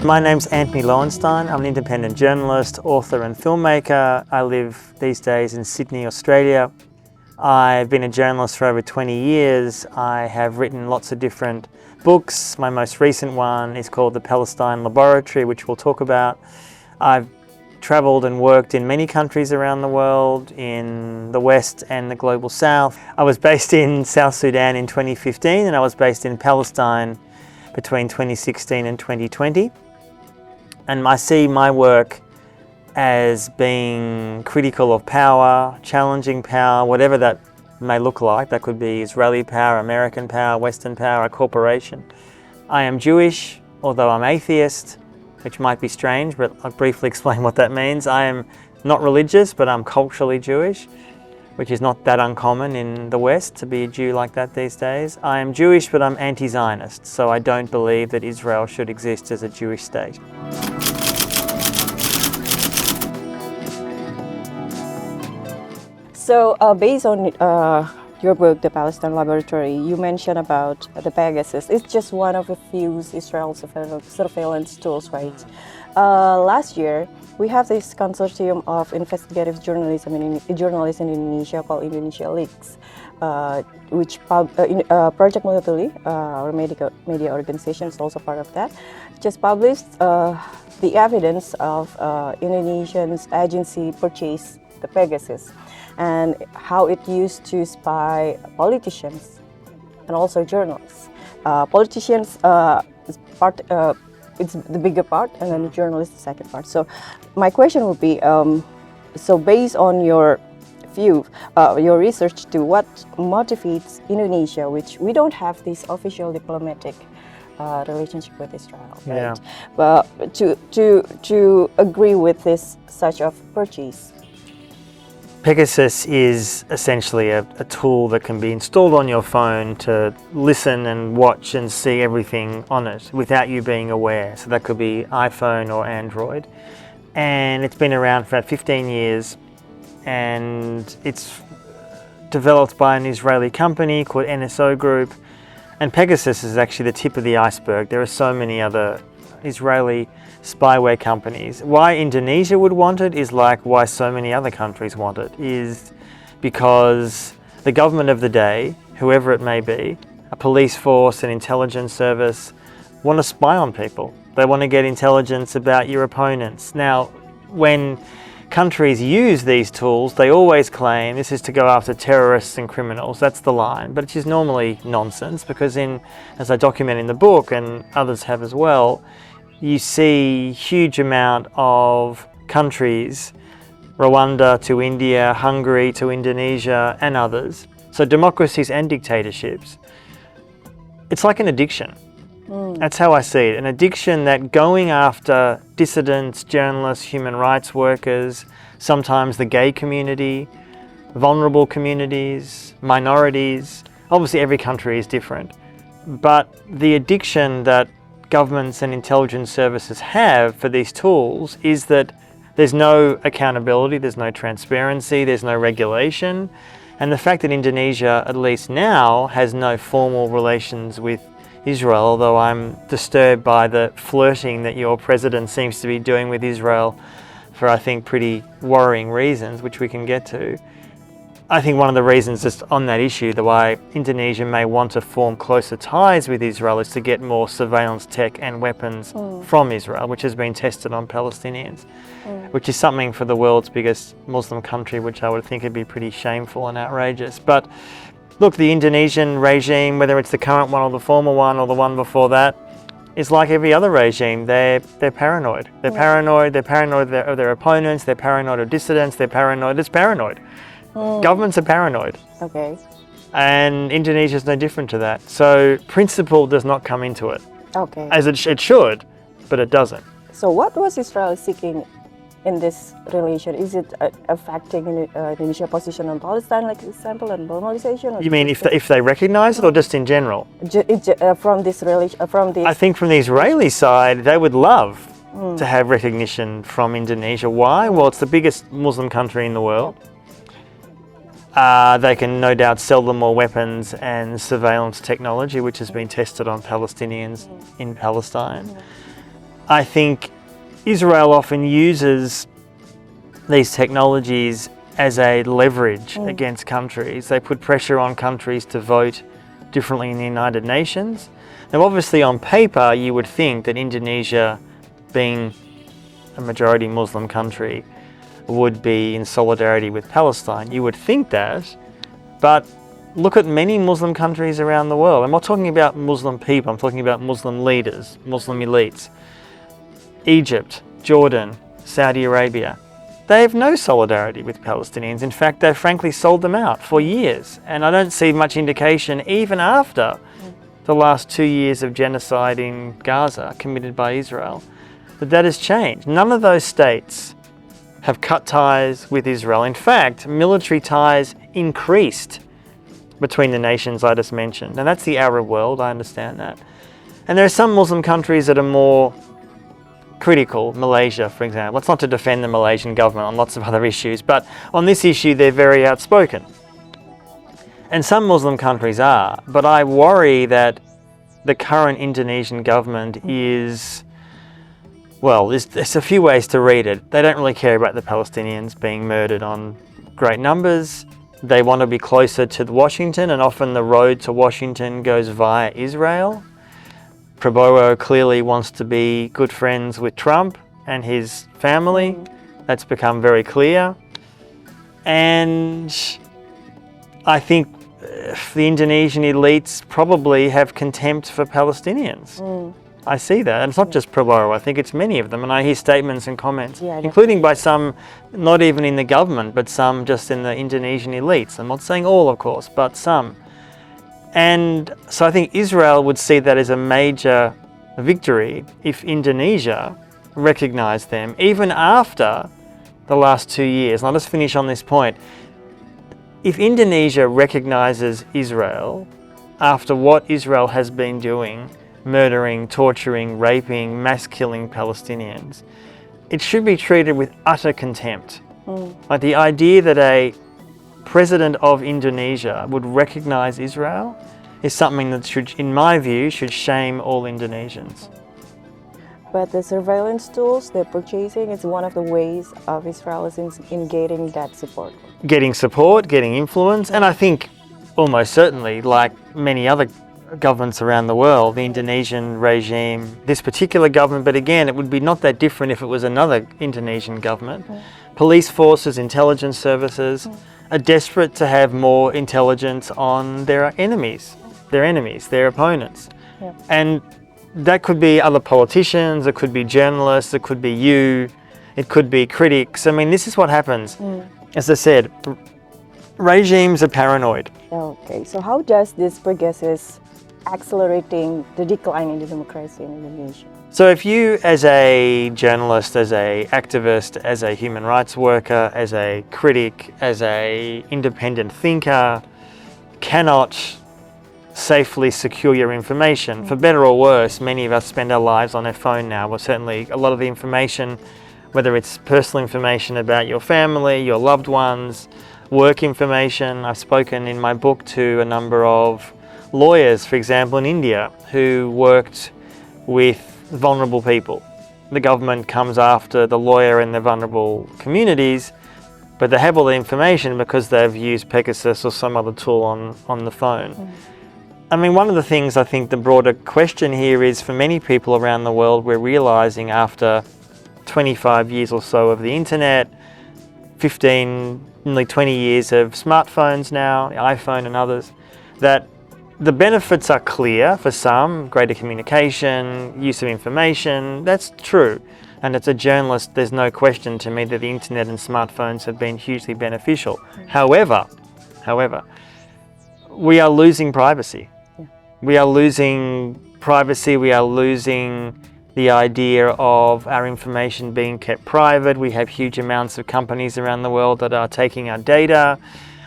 My name's Antony Loewenstein. I'm an independent journalist, author and filmmaker. I live these days in Sydney, Australia. I've been a journalist for over 20 years. I have written lots of different books. My most recent one is called The Palestine Laboratory, which we'll talk about. I've travelled and worked in many countries around the world, in the West and the global South. I was based in South Sudan in 2015 and I was based in Palestine between 2016 and 2020. And I see my work as being critical of power, challenging power, whatever that may look like. That could be Israeli power, American power, Western power, a corporation. I am Jewish, although I'm atheist, which might be strange, but I'll briefly explain what that means. I am not religious, but I'm culturally Jewish, which is not that uncommon in the West to be a Jew like that these days. I am Jewish, but I'm anti-Zionist, so I don't believe that Israel should exist as a Jewish state. So based on your book, The Palestine Laboratory, you mentioned about the Pegasus. It's just one of a few Israel surveillance tools, right? Last year, we have this consortium of investigative journalists in Indonesia called Indonesia Leaks, which Project Monopoly, our media organization, is also part of that, just published the evidence of Indonesian's agency purchase the Pegasus and how it used to spy politicians and also journalists. Politicians is part. It's the bigger part, and then the journalist the second part. So my question would be, so based on your view, your research to what motivates Indonesia, which we don't have this official diplomatic relationship with Israel, right? Yeah. But to agree with this such of purchase. Pegasus is essentially a tool that can be installed on your phone to listen and watch and see everything on it without you being aware. So that could be iPhone or Android. And it's been around for about 15 years and it's developed by an Israeli company called NSO Group. And Pegasus is actually the tip of the iceberg. There are so many other Israeli spyware companies. Why Indonesia would want it is like why so many other countries want it, is because the government of the day, whoever it may be, a police force, an intelligence service, want to spy on people. They want to get intelligence about your opponents. Now, when countries use these tools, they always claim this is to go after terrorists and criminals. That's the line, but it is normally nonsense because as I document in the book and others have as well, you see huge amount of countries, Rwanda to India, Hungary to Indonesia and others. So democracies and dictatorships. It's like an addiction. That's how I see it. An addiction that going after dissidents, journalists, human rights workers, sometimes the gay community, vulnerable communities, minorities. Obviously every country is different. But the addiction that governments and intelligence services have for these tools is that there's no accountability, there's no transparency, there's no regulation. And the fact that Indonesia, at least now, has no formal relations with Israel, although I'm disturbed by the flirting that your president seems to be doing with Israel for, I think, pretty worrying reasons, which we can get to. I think one of the reasons just on that issue, the why Indonesia may want to form closer ties with Israel is to get more surveillance tech and weapons from Israel, which has been tested on Palestinians, which is something for the world's biggest Muslim country, which I would think would be pretty shameful and outrageous. But look, the Indonesian regime, whether it's the current one or the former one or the one before that, is like every other regime. They're paranoid. They're paranoid of their opponents, they're paranoid of dissidents, they're paranoid. It's paranoid. Governments are paranoid. Okay. And Indonesia is no different to that. So principle does not come into it. Okay. As it should, but it doesn't. So what was Israel seeking in this relation? Is it affecting Indonesia's position on Palestine, like example, and normalization? You mean if they recognize it or just in general? From this relation, I think from the Israeli side, they would love to have recognition from Indonesia. Why? Well, it's the biggest Muslim country in the world. They can no doubt sell them more weapons and surveillance technology, which has been tested on Palestinians in Palestine. I think Israel often uses these technologies as a leverage against countries. They put pressure on countries to vote differently in the United Nations. Now, obviously, on paper, you would think that Indonesia, being a majority Muslim country, would be in solidarity with Palestine. You would think that, but look at many Muslim countries around the world. I'm not talking about Muslim people, I'm talking about Muslim leaders, Muslim elites. Egypt, Jordan, Saudi Arabia. They have no solidarity with Palestinians. In fact, they've frankly sold them out for years. And I don't see much indication, even after the last 2 years of genocide in Gaza committed by Israel, that that has changed. None of those states have cut ties with Israel. In fact, military ties increased between the nations I just mentioned. And that's the Arab world, I understand that. And there are some Muslim countries that are more critical. Malaysia, for example. It's not to defend the Malaysian government on lots of other issues, but on this issue they're very outspoken. And some Muslim countries are, but I worry that the current Indonesian government is, well, there's a few ways to read it. They don't really care about the Palestinians being murdered on great numbers. They want to be closer to Washington, and often the road to Washington goes via Israel. Prabowo clearly wants to be good friends with Trump and his family. That's become very clear. And I think the Indonesian elites probably have contempt for Palestinians. I see that. And it's not just Prabowo, I think it's many of them. And I hear statements and comments, including by some, not even in the government, but some just in the Indonesian elites. I'm not saying all, of course, but some. And so I think Israel would see that as a major victory if Indonesia recognized them, even after the last 2 years. And I'll just finish on this point. If Indonesia recognizes Israel after what Israel has been doing, murdering, torturing, raping, mass killing Palestinians, it should be treated with utter contempt. Like the idea that a president of Indonesia would recognize Israel is something that should, in my view, should shame all Indonesians. But the surveillance tools they're purchasing is one of the ways of Israel is in getting that support. Getting support, getting influence, and I think almost certainly, like many other governments around the world, the Indonesian regime, this particular government, but again, it would be not that different if it was another Indonesian government. Police forces, intelligence services are desperate to have more intelligence on their enemies, their opponents. And that could be other politicians, it could be journalists, it could be you, it could be critics. I mean, this is what happens. As I said, regimes are paranoid. Okay, so how does this Pegasus accelerating the decline in the democracy in Indonesia? So if you, as a journalist, as a activist, as a human rights worker, as a critic, as a independent thinker, cannot safely secure your information, for better or worse, many of us spend our lives on our phone now. Well, certainly a lot of the information, whether it's personal information about your family, your loved ones, work information. I've spoken in my book to a number of lawyers, for example, in India, who worked with vulnerable people. The government comes after the lawyer and the vulnerable communities, but they have all the information because they've used Pegasus or some other tool on the phone. I mean, one of the things I think the broader question here is, for many people around the world, we're realizing after 25 years or so of the internet, 15, nearly 20 years of smartphones now, the iPhone and others, that the benefits are clear for some: greater communication, use of information. That's true. And as a journalist, there's no question to me that the internet and smartphones have been hugely beneficial. However, we are losing privacy. We are losing privacy, we are losing the idea of our information being kept private. We have huge amounts of companies around the world that are taking our data.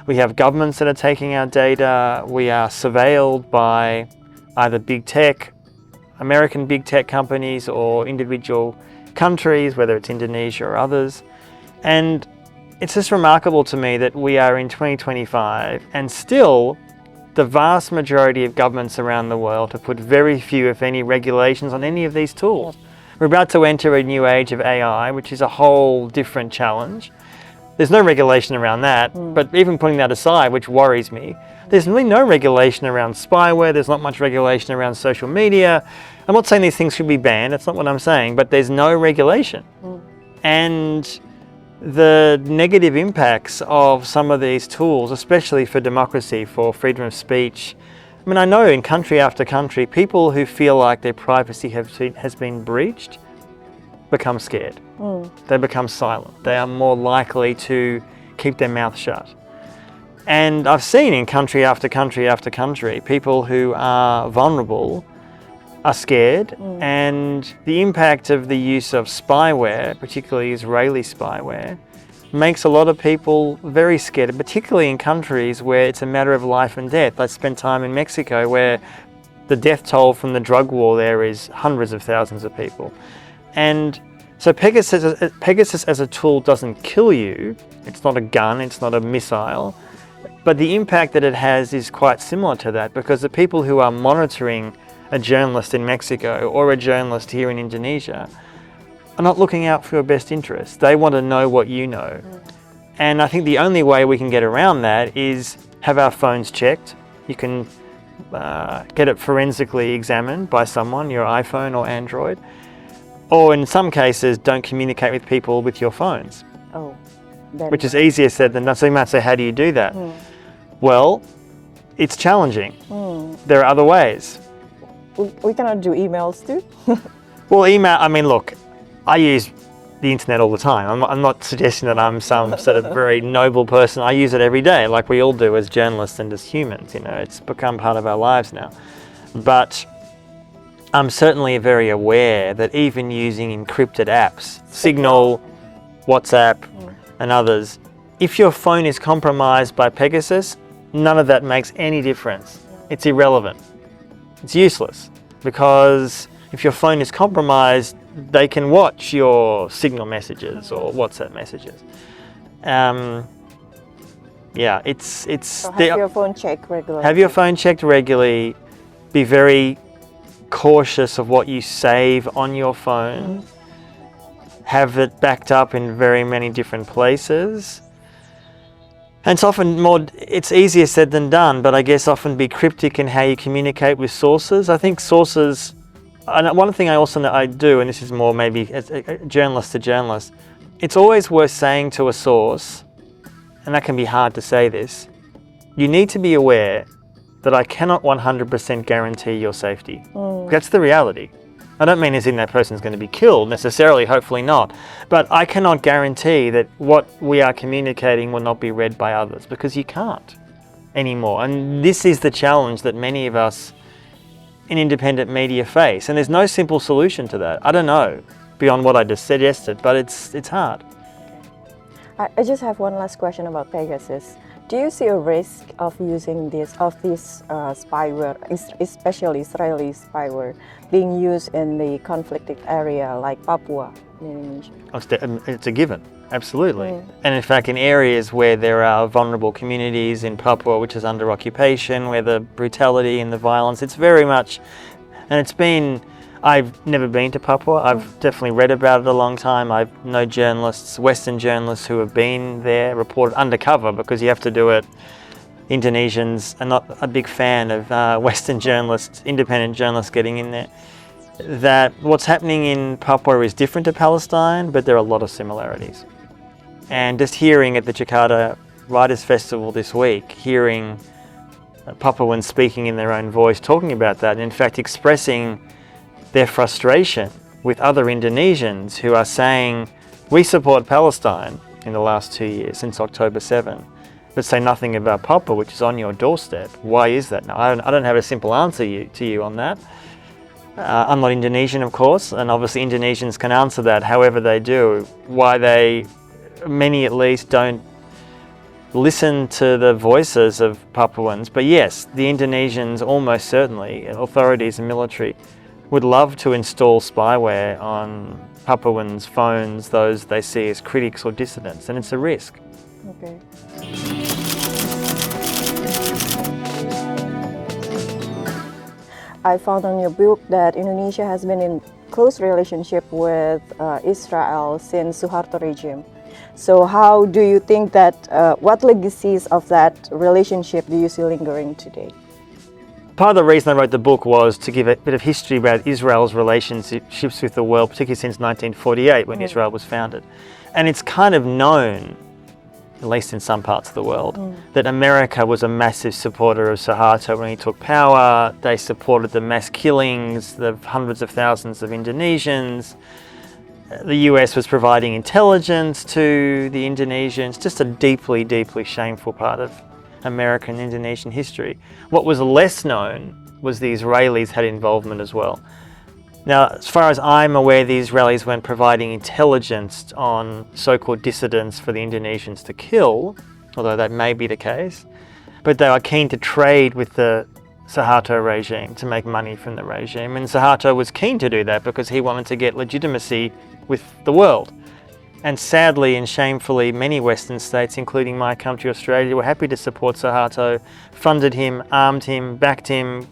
We have governments that are taking our data. We are surveilled by either big tech, American big tech companies, or individual countries, whether it's Indonesia or others. And it's just remarkable to me that we are in 2025 and still the vast majority of governments around the world have put very few, if any, regulations on any of these tools. We're about to enter a new age of AI, which is a whole different challenge. There's no regulation around that, but even putting that aside, which worries me, there's really no regulation around spyware, there's not much regulation around social media. I'm not saying these things should be banned, that's not what I'm saying, but there's no regulation. And the negative impacts of some of these tools, especially for democracy, for freedom of speech, I mean, I know in country after country, people who feel like their privacy has been breached become scared. They become silent. They are more likely to keep their mouth shut. And I've seen in country after country after country, people who are vulnerable are scared, and the impact of the use of spyware, particularly Israeli spyware, makes a lot of people very scared, particularly in countries where it's a matter of life and death. I spent time in Mexico where the death toll from the drug war there is hundreds of thousands of people. And so Pegasus as a tool doesn't kill you. It's not a gun, it's not a missile. But the impact that it has is quite similar to that, because the people who are monitoring a journalist in Mexico or a journalist here in Indonesia are not looking out for your best interests. They want to know what you know. And I think the only way we can get around that is have our phones checked. You can get it forensically examined by someone, your iPhone or Android. Or in some cases, don't communicate with people with your phones. Which is easier said than done. So you might say, how do you do that? Well, it's challenging. There are other ways. We cannot do emails too? Well, email, I mean, look, I use the internet all the time. I'm not suggesting that I'm some sort of very noble person. I use it every day, like we all do as journalists and as humans. You know, it's become part of our lives now. But I'm certainly very aware that even using encrypted apps, Signal, WhatsApp, and others, if your phone is compromised by Pegasus, none of that makes any difference. It's irrelevant. It's useless, because if your phone is compromised, they can watch your Signal messages or WhatsApp messages. Yeah, it's. So have your phone checked regularly. Have your phone checked regularly. Be very cautious of what you save on your phone. Have it backed up in very many different places. And it's easier said than done, but I guess often be cryptic in how you communicate with sources. I think sources, and one thing I also know I do, and this is more maybe as a journalist to journalist, it's always worth saying to a source, and that can be hard to say this, you need to be aware that I cannot 100% guarantee your safety. That's the reality. I don't mean as in that person's going to be killed necessarily, hopefully not. But I cannot guarantee that what we are communicating will not be read by others, because you can't anymore. And this is the challenge that many of us in independent media face. And there's no simple solution to that. I don't know, beyond what I just suggested, but it's hard. I just have one last question about Pegasus. Do you see a risk of using this spyware, especially Israeli spyware, being used in the conflicted area like Papua in Indonesia? It's a given, absolutely. And in fact, in areas where there are vulnerable communities in Papua, which is under occupation, where the brutality and the violence, it's very much, and it's been, I've never been to Papua. I've definitely read about it a long time. I know journalists, Western journalists who have been there, reported undercover, because you have to do it. Indonesians are not a big fan of Western journalists, independent journalists getting in there. That what's happening in Papua is different to Palestine, but there are a lot of similarities. And just hearing at the Jakarta Writers' Festival this week, hearing Papuans speaking in their own voice, talking about that, and in fact expressing their frustration with other Indonesians who are saying, we support Palestine in the last 2 years, since October 7, but say nothing about Papua, which is on your doorstep. Why is that? Now, I don't have a simple answer to you on that. I'm not Indonesian, of course, and obviously Indonesians can answer that however they do. Why many at least, don't listen to the voices of Papuans. But yes, the Indonesians almost certainly, authorities and military, would love to install spyware on Papuans' phones, those they see as critics or dissidents, and it's a risk. Okay. I found on your book that Indonesia has been close relationship with Israel since Suharto regime. So how do you think that, what legacies of that relationship do you see lingering today? Part of the reason I wrote the book was to give a bit of history about Israel's relationships with the world, particularly since 1948 when Israel was founded. And it's kind of known, at least in some parts of the world, that America was a massive supporter of Suharto when he took power. They supported the mass killings, the hundreds of thousands of Indonesians. The US was providing intelligence to the Indonesians, just a deeply, deeply shameful part of American and Indonesian history. What was less known was the Israelis had involvement as well. Now, as far as I'm aware, the Israelis weren't providing intelligence on so-called dissidents for the Indonesians to kill, although that may be the case, but they were keen to trade with the Suharto regime to make money from the regime, and Suharto was keen to do that because he wanted to get legitimacy with the world. And sadly and shamefully, many Western states, including my country, Australia, were happy to support Suharto, funded him, armed him, backed him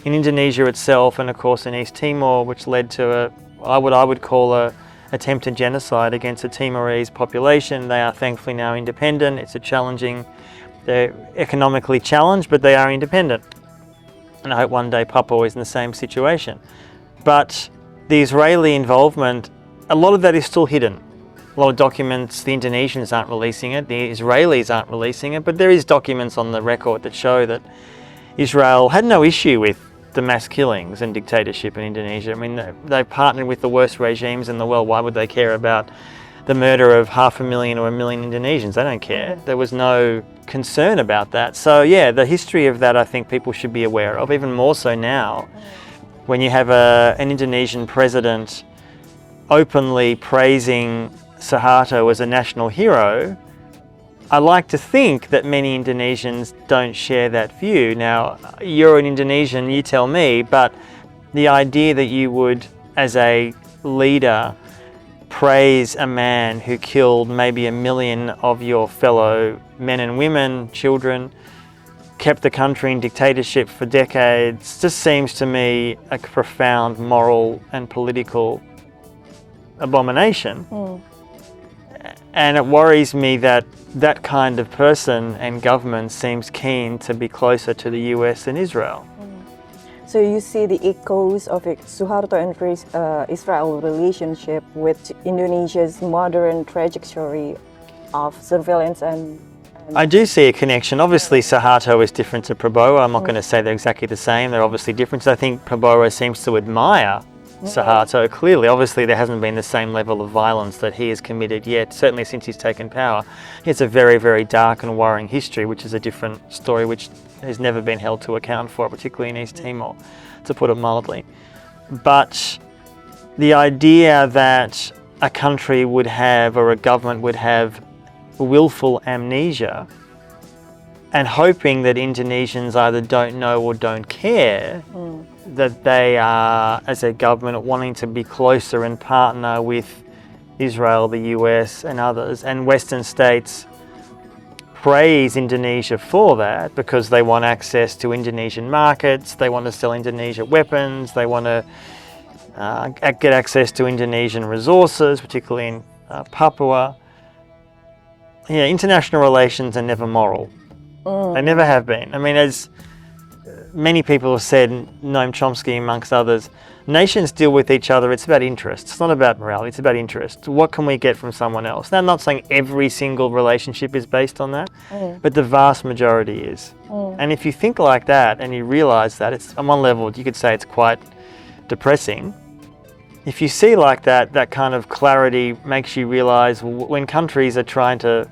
in Indonesia itself, and of course in East Timor, which led to what I would call a attempted genocide against the Timorese population. They are thankfully now independent. They're economically challenged, but they are independent. And I hope one day Papua is in the same situation. But the Israeli involvement, a lot of that is still hidden. A lot of documents, the Indonesians aren't releasing it, the Israelis aren't releasing it, but there is documents on the record that show that Israel had no issue with the mass killings and dictatorship in Indonesia. I mean, they've partnered with the worst regimes in the world. Why would they care about the murder of 500,000 or 1 million Indonesians? They don't care. There was no concern about that. So yeah, the history of that I think people should be aware of, even more so now, when you have an Indonesian president openly praising Suharto as a national hero. I like to think that many Indonesians don't share that view. Now, you're an Indonesian, you tell me, but the idea that you would, as a leader, praise a man who killed maybe 1 million of your fellow men and women, children, kept the country in dictatorship for decades, just seems to me a profound moral and political abomination. And it worries me that that kind of person and government seems keen to be closer to the US than Israel. So you see the echoes of Suharto and Israel relationship with Indonesia's modern trajectory of surveillance and I do see a connection. Obviously, Suharto is different to Prabowo. I'm not going to say they're exactly the same. They're obviously different. I think Prabowo seems to admire Suharto. Clearly, obviously, there hasn't been the same level of violence that he has committed yet, certainly since he's taken power. It's a very, very dark and worrying history, which is a different story which has never been held to account for, particularly in East Timor, to put it mildly. But the idea that a country would have, or a government would have, willful amnesia and hoping that Indonesians either don't know or don't care that they are, as a government, wanting to be closer and partner with Israel, the US and others, and Western states praise Indonesia for that because they want access to Indonesian markets, they want to sell Indonesia weapons, they want to get access to Indonesian resources, particularly in Papua. Yeah, international relations are never moral. They never have been. I mean, as many people have said, Noam Chomsky amongst others, nations deal with each other, it's about interest. It's not about morality, it's about interest. What can we get from someone else? Now, I'm not saying every single relationship is based on that, but the vast majority is. And if you think like that and you realise that, it's on one level, you could say it's quite depressing. If you see like that, that kind of clarity makes you realise when countries are trying to,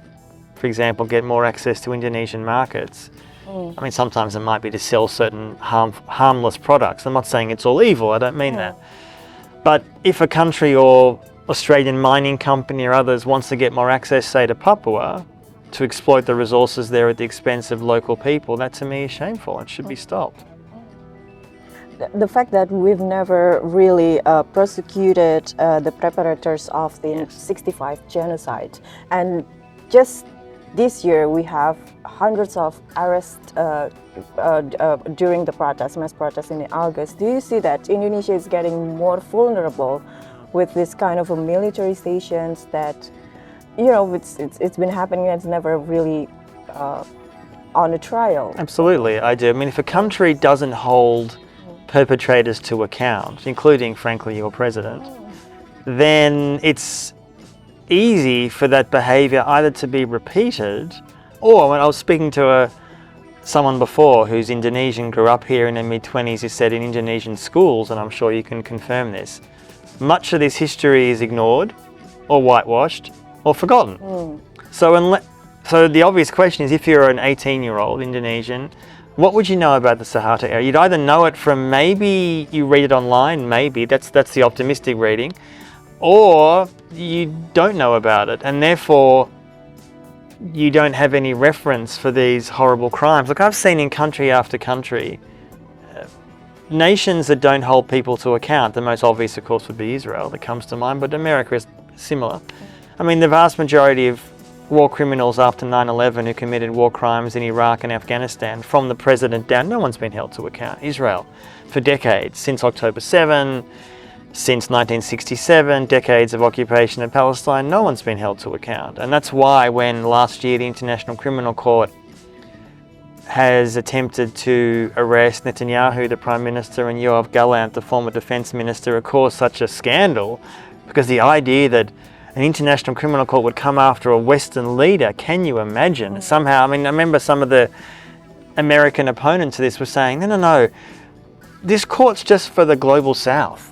for example, get more access to Indonesian markets, I mean, sometimes it might be to sell certain harmless products. I'm not saying it's all evil, I don't mean that. But if a country or Australian mining company or others wants to get more access, say, to Papua, to exploit the resources there at the expense of local people, that to me is shameful and should be stopped. The fact that we've never really prosecuted the perpetrators of the 65 genocide, and just this year we have hundreds of arrests during the protest, mass protest in August. Do you see that Indonesia is getting more vulnerable with this kind of a military stations that, it's been happening, it's never really on a trial? Absolutely, I do. I mean, if a country doesn't hold perpetrators to account, including, frankly, your president, then it's easy for that behaviour either to be repeated, or when I was speaking to someone before who's Indonesian, grew up here in their mid-20s, who said in Indonesian schools, and I'm sure you can confirm this, much of this history is ignored or whitewashed or forgotten. So the obvious question is, if you're an 18-year-old Indonesian, what would you know about the Suharto era? You'd either know it from maybe you read it online, maybe, that's the optimistic reading, or you don't know about it, and therefore you don't have any reference for these horrible crimes. Look, I've seen in country after country, nations that don't hold people to account. The most obvious, of course, would be Israel that comes to mind, but America is similar. I mean, the vast majority of war criminals after 9/11 who committed war crimes in Iraq and Afghanistan, from the president down, no one's been held to account. Israel, for decades, since October 7, since 1967, decades of occupation of Palestine, no one's been held to account. And that's why when last year the International Criminal Court has attempted to arrest Netanyahu, the Prime Minister, and Yoav Gallant, the former Defence Minister, it caused such a scandal, because the idea that an International Criminal Court would come after a Western leader, can you imagine? Somehow, I mean, I remember some of the American opponents of this were saying, no, this court's just for the Global South.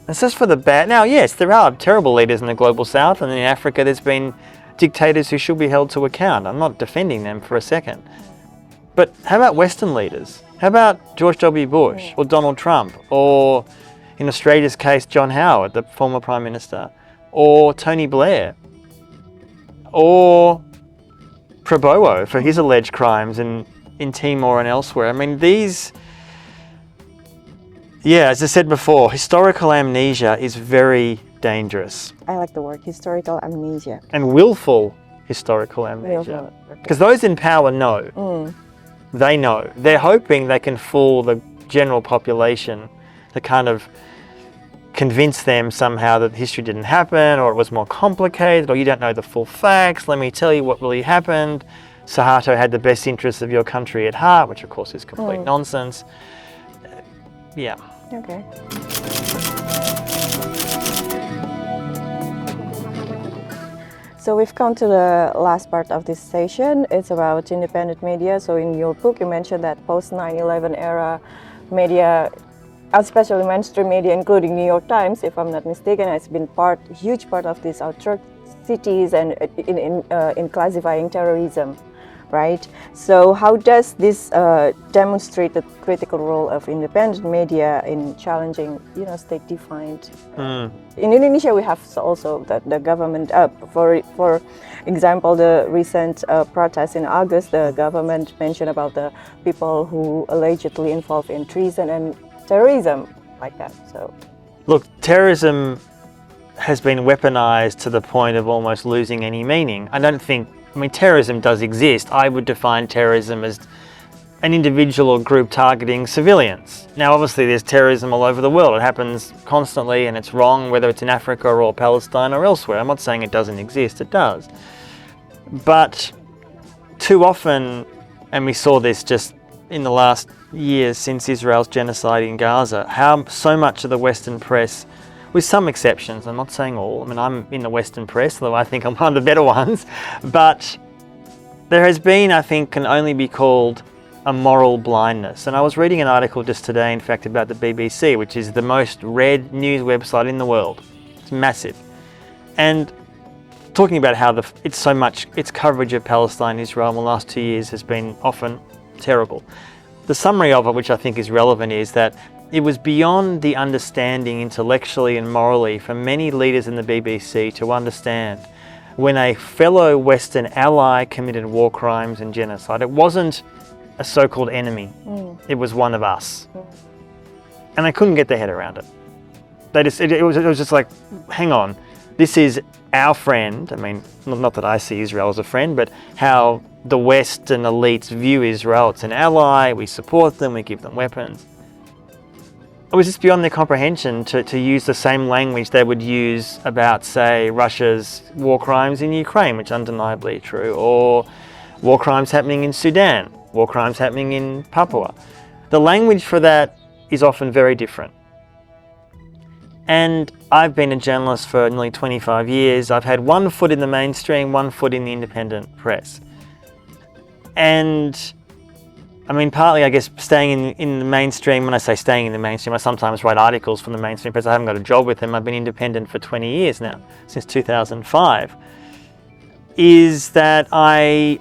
It's just for the bad. Now, yes, there are terrible leaders in the Global South, and in Africa there's been dictators who should be held to account. I'm not defending them for a second. But how about Western leaders? How about George W. Bush or Donald Trump, or in Australia's case, John Howard, the former Prime Minister, or Tony Blair, or Prabowo for his alleged crimes in Timor and elsewhere? I mean, as I said before, historical amnesia is very dangerous. I like the word historical amnesia. And willful historical amnesia. Because those in power know. They know. They're hoping they can fool the general population to kind of convince them somehow that history didn't happen, or it was more complicated, or you don't know the full facts. Let me tell you what really happened. Suharto had the best interests of your country at heart, which of course is complete nonsense. Yeah. Okay. So we've come to the last part of this session. It's about independent media. So in your book, you mentioned that post 9/11 era media, especially mainstream media, including New York Times, if I'm not mistaken, has been huge part of these atrocities and in classifying terrorism, right? So how does this demonstrate the critical role of independent media in challenging, state-defined? In Indonesia, we have also the government. For example, the recent protests in August, the government mentioned about the people who allegedly involved in treason and terrorism, like that. So, look, terrorism has been weaponized to the point of almost losing any meaning. I mean, terrorism does exist. I would define terrorism as an individual or group targeting civilians. Now, obviously, there's terrorism all over the world. It happens constantly, and it's wrong, whether it's in Africa or Palestine or elsewhere. I'm not saying it doesn't exist, it does. But too often, and we saw this just in the last years since Israel's genocide in Gaza, how so much of the Western press, with some exceptions, I'm not saying all, I mean, I'm in the Western press, although I think I'm one of the better ones, but there has been, I think, can only be called a moral blindness. And I was reading an article just today, in fact, about the BBC, which is the most read news website in the world. It's massive. And talking about how its coverage of Palestine, Israel in the last 2 years has been often terrible. The summary of it, which I think is relevant, is that it was beyond the understanding intellectually and morally for many leaders in the BBC to understand when a fellow Western ally committed war crimes and genocide. It wasn't a so-called enemy. It was one of us. And they couldn't get their head around it. It was just like, hang on, this is our friend, I mean, not that I see Israel as a friend, but how the Western elites view Israel. It's an ally, we support them, we give them weapons. It was just beyond their comprehension to use the same language they would use about, say, Russia's war crimes in Ukraine, which is undeniably true, or war crimes happening in Sudan, war crimes happening in Papua. The language for that is often very different. And I've been a journalist for nearly 25 years. I've had one foot in the mainstream, one foot in the independent press. And I mean, partly, I guess, staying in the mainstream, when I say staying in the mainstream, I sometimes write articles from the mainstream press. I haven't got a job with them. I've been independent for 20 years now, since 2005. Is that I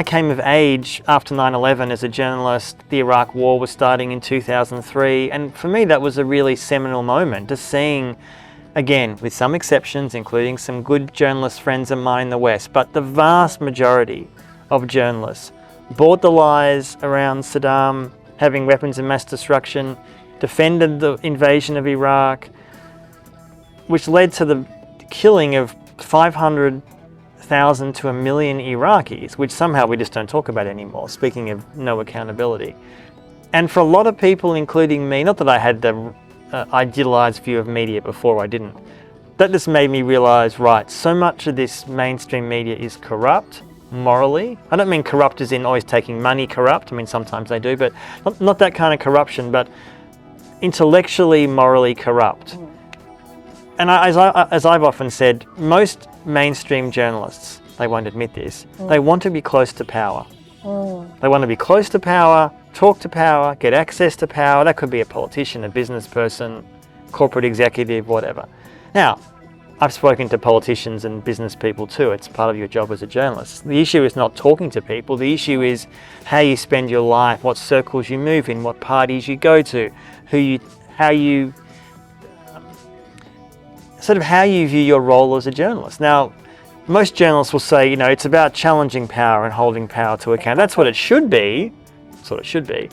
came of age after 9/11 as a journalist. The Iraq War was starting in 2003. And for me, that was a really seminal moment, just seeing, again, with some exceptions, including some good journalist friends of mine in the West, but the vast majority of journalists bought the lies around Saddam having weapons of mass destruction, defended the invasion of Iraq, which led to the killing of 500,000 to 1 million Iraqis, which somehow we just don't talk about anymore, speaking of no accountability. And for a lot of people, including me, not that I had the idealized view of media before, I didn't, that just made me realize, right, so much of this mainstream media is corrupt, morally. I don't mean corrupt as in always taking money corrupt. I mean, sometimes they do, but not that kind of corruption, but intellectually, morally corrupt. And as I've often said, most mainstream journalists, they won't admit this, they want to be close to power. They want to be close to power, talk to power, get access to power. That could be a politician, a business person, corporate executive, whatever. Now, I've spoken to politicians and business people too. It's part of your job as a journalist. The issue is not talking to people. The issue is how you spend your life, what circles you move in, what parties you go to, how you view your role as a journalist. Now, most journalists will say, it's about challenging power and holding power to account. That's what it should be. That's what it should be.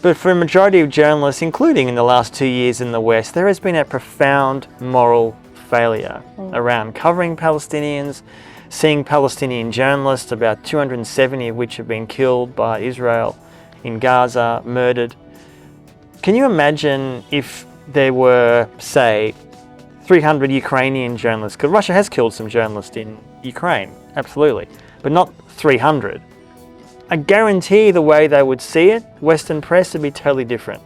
But for a majority of journalists, including in the last 2 years in the West, there has been a profound moral failure around covering Palestinians, seeing Palestinian journalists, about 270 of which have been killed by Israel in Gaza, murdered. Can you imagine if there were, say, 300 Ukrainian journalists? Because Russia has killed some journalists in Ukraine, absolutely, but not 300. I guarantee the way they would see it, Western press, would be totally different.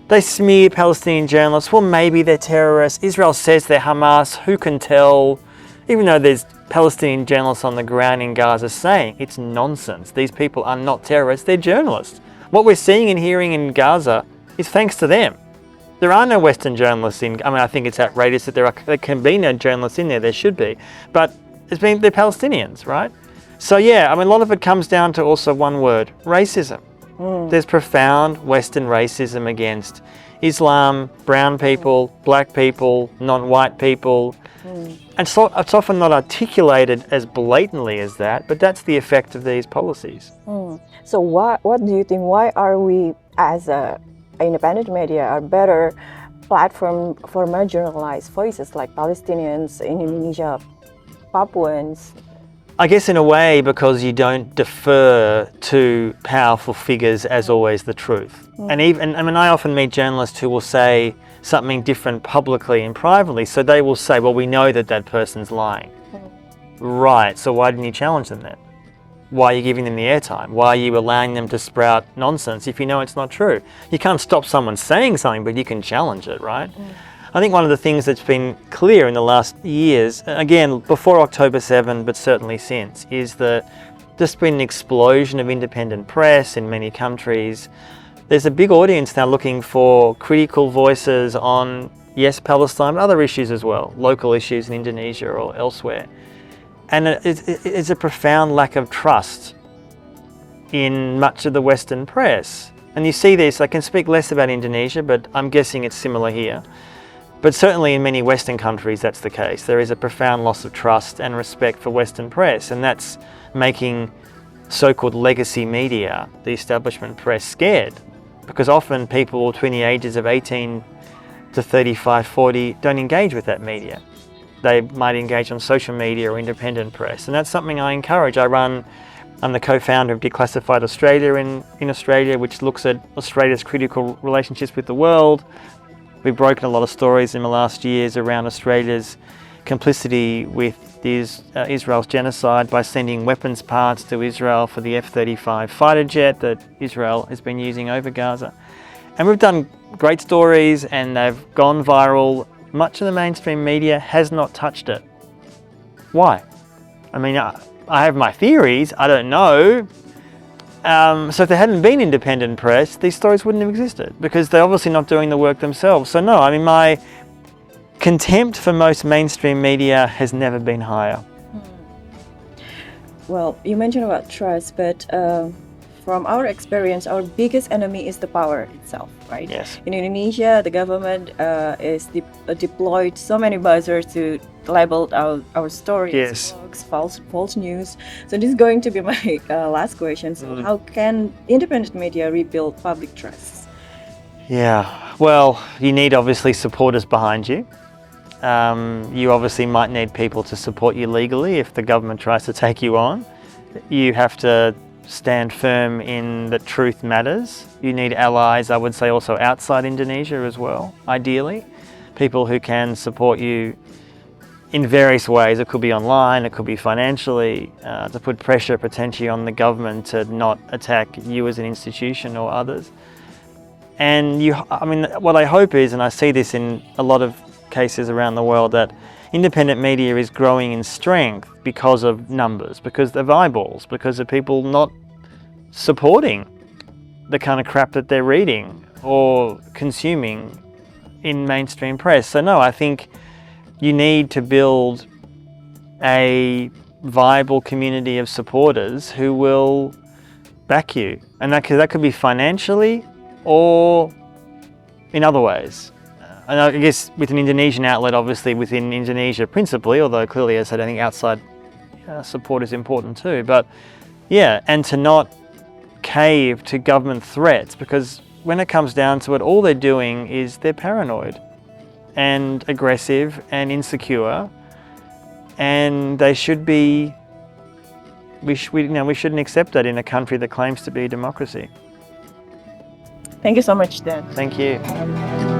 They smear Palestinian journalists. Well, maybe they're terrorists. Israel says they're Hamas. Who can tell? Even though there's Palestinian journalists on the ground in Gaza saying it's nonsense. These people are not terrorists. They're journalists. What we're seeing and hearing in Gaza is thanks to them. There are no Western journalists I think it's outrageous that there can be no journalists in there. There should be. But they're Palestinians, right? So yeah, a lot of it comes down to also one word, racism. There's profound Western racism against Islam, brown people, black people, non-white people. And so it's often not articulated as blatantly as that, but that's the effect of these policies. So what do you think, why are we as independent media are better platform for marginalized voices like Palestinians in Indonesia, Papuans? I guess in a way because you don't defer to powerful figures as always the truth. And I often meet journalists who will say something different publicly and privately, so they will say, well, we know that person's lying. Right, so why didn't you challenge them then? Why are you giving them the airtime? Why are you allowing them to sprout nonsense if you know it's not true? You can't stop someone saying something, but you can challenge it, right? I think one of the things that's been clear in the last years, again, before October 7, but certainly since, is that there's been an explosion of independent press in many countries. There's a big audience now looking for critical voices on, yes, Palestine, but other issues as well, local issues in Indonesia or elsewhere. And it's a profound lack of trust in much of the Western press. And you see this, I can speak less about Indonesia, but I'm guessing it's similar here. But certainly in many Western countries that's the case. There is a profound loss of trust and respect for Western press, and that's making so-called legacy media, the establishment press, scared. Because often people between the ages of 18 to 35, 40 don't engage with that media. they might engage on social media or independent press. And that's something I encourage. I'm the co-founder of Declassified Australia in Australia, which looks at Australia's critical relationships with the world. We've broken a lot of stories in the last years around Australia's complicity with Israel's genocide by sending weapons parts to Israel for the F-35 fighter jet that Israel has been using over Gaza. And we've done great stories and they've gone viral. Much of the mainstream media has not touched it. Why? I mean, I have my theories, I don't know. So if there hadn't been independent press, these stories wouldn't have existed because they're obviously not doing the work themselves. So no, I mean, my contempt for most mainstream media has never been higher. Well, you mentioned about trust, but from our experience, our biggest enemy is the power itself, right? Yes. In Indonesia, the government is deployed so many buzzers to label our stories, Yes. blogs, false news. So this is going to be my last question. So how can independent media rebuild public trust? Yeah, well, you need obviously supporters behind you. You obviously might need people to support you legally if the government tries to take you on. You have to stand firm in that truth matters. You need allies, I would say, also outside Indonesia as well, ideally. People who can support you in various ways. It could be online, it could be financially, to put pressure potentially on the government to not attack you as an institution or others. And what I hope is, and I see this in a lot of cases around the world, that independent media is growing in strength because of numbers, because of eyeballs, because of people not supporting the kind of crap that they're reading or consuming in mainstream press. So no, I think you need to build a viable community of supporters who will back you. And that could be financially or in other ways. And I guess with an Indonesian outlet, obviously within Indonesia principally, although clearly, as I said, I think outside support is important too. But yeah, and to not cave to government threats, because when it comes down to it, all they're doing is they're paranoid and aggressive and insecure, and they should be. We shouldn't accept that in a country that claims to be a democracy. Thank you so much, Dan. Thank you.